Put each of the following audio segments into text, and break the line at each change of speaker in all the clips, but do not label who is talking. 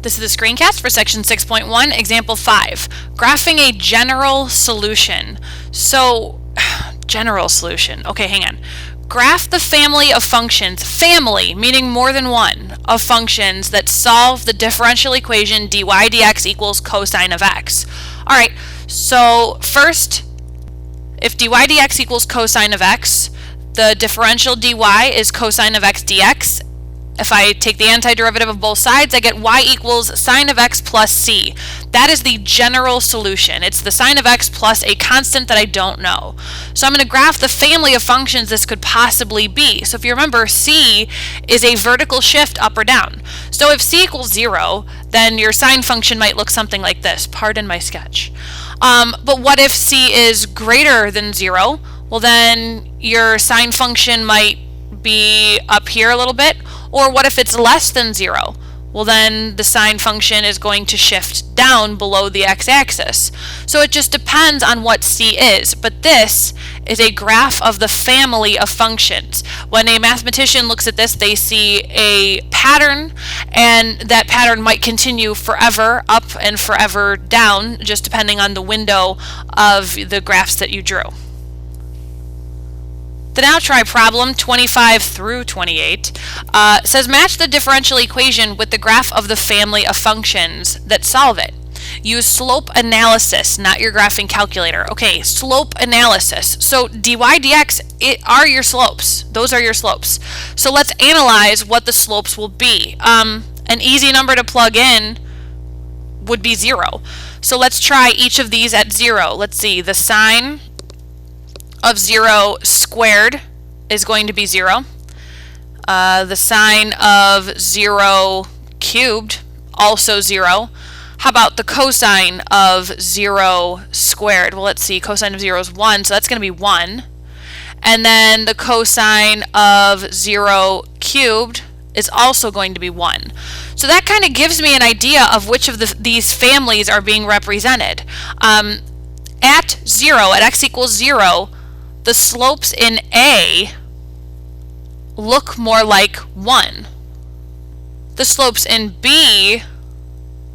This is the screencast for section 6.1, example 5, graphing a general solution. So, general solution. Okay, hang on. Graph the family of functions, family meaning more than one, of functions that solve the differential equation dy dx equals cosine of x. All right, so first, if dy dx equals cosine of x, the differential dy is cosine of x dx. If I take the antiderivative of both sides, I get y equals sine of x plus c. That is the general solution. It's the sine of x plus a constant that I don't know. So I'm going to graph the family of functions this could possibly be. So if you remember, c is a vertical shift up or down. So if c equals 0, then your sine function might look something like this. Pardon my sketch. But what if c is greater than 0? Well, then your sine function might be up here a little bit. Or what if it's less than 0? Well, then the sine function is going to shift down below the x-axis. So it just depends on what c is. But this is a graph of the family of functions. When a mathematician looks at this, they see a pattern, and that pattern might continue forever up and forever down, just depending on the window of the graphs that you drew. The now try problem 25 through 28 says match the differential equation with the graph of the family of functions that solve it. Use slope analysis, not your graphing calculator. Okay, slope analysis. So dy dx are your slopes. Those are your slopes. So let's analyze what the slopes will be. An easy number to plug in would be 0. So let's try each of these at 0. Let's see, the sine of 0 squared is going to be 0. The sine of 0 cubed, also 0. How about the cosine of 0 squared? Well, let's see, cosine of 0 is 1, so that's going to be 1. And then the cosine of 0 cubed is also going to be 1. So that kind of gives me an idea of which of these families are being represented. At 0, at x equals 0, the slopes in A look more like 1. The slopes in B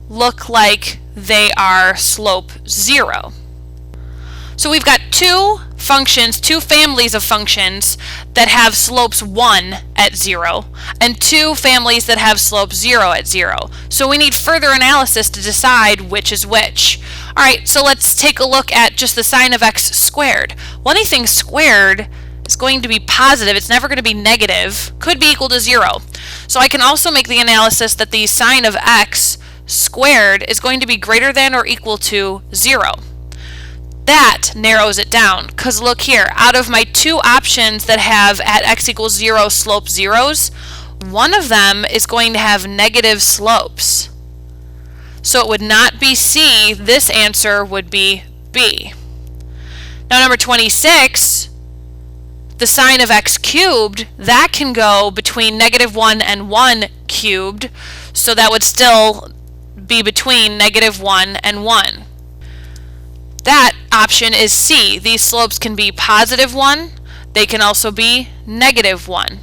look like they are slope 0. So we've got two families of functions that have slopes 1 at 0, and two families that have slope 0 at 0. So we need further analysis to decide which is which. Alright, so let's take a look at just the sine of x squared. Well, anything squared is going to be positive. It's never going to be negative. Could be equal to 0. So I can also make the analysis that the sine of x squared is going to be greater than or equal to 0. That narrows it down, because look here, out of my two options that have at x equals 0 slope zeros, one of them is going to have negative slopes. So it would not be C, this answer would be B. Now number 26, the sine of x cubed, that can go between -1 and 1 cubed, so that would still be between -1 and 1. That option is C. These slopes can be +1, they can also be -1.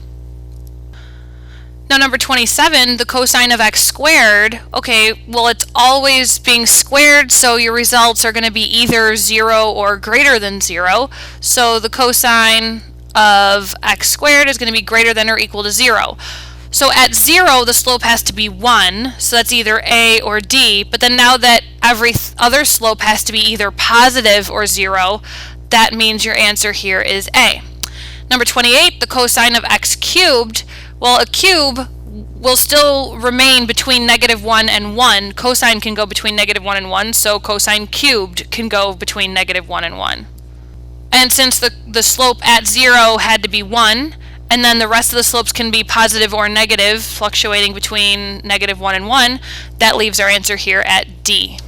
Now number 27, the cosine of x squared, okay, well it's always being squared, so your results are going to be either 0 or greater than 0. So the cosine of x squared is going to be greater than or equal to 0. So at 0, the slope has to be 1, so that's either A or D, but then now that every other slope has to be either positive or 0, that means your answer here is A. Number 28, the cosine of x cubed, well, a cube will still remain between -1 and 1. Cosine can go between -1 and 1, so cosine cubed can go between -1 and 1. And since the slope at 0 had to be 1, and then the rest of the slopes can be positive or negative, fluctuating between -1 and 1, that leaves our answer here at D.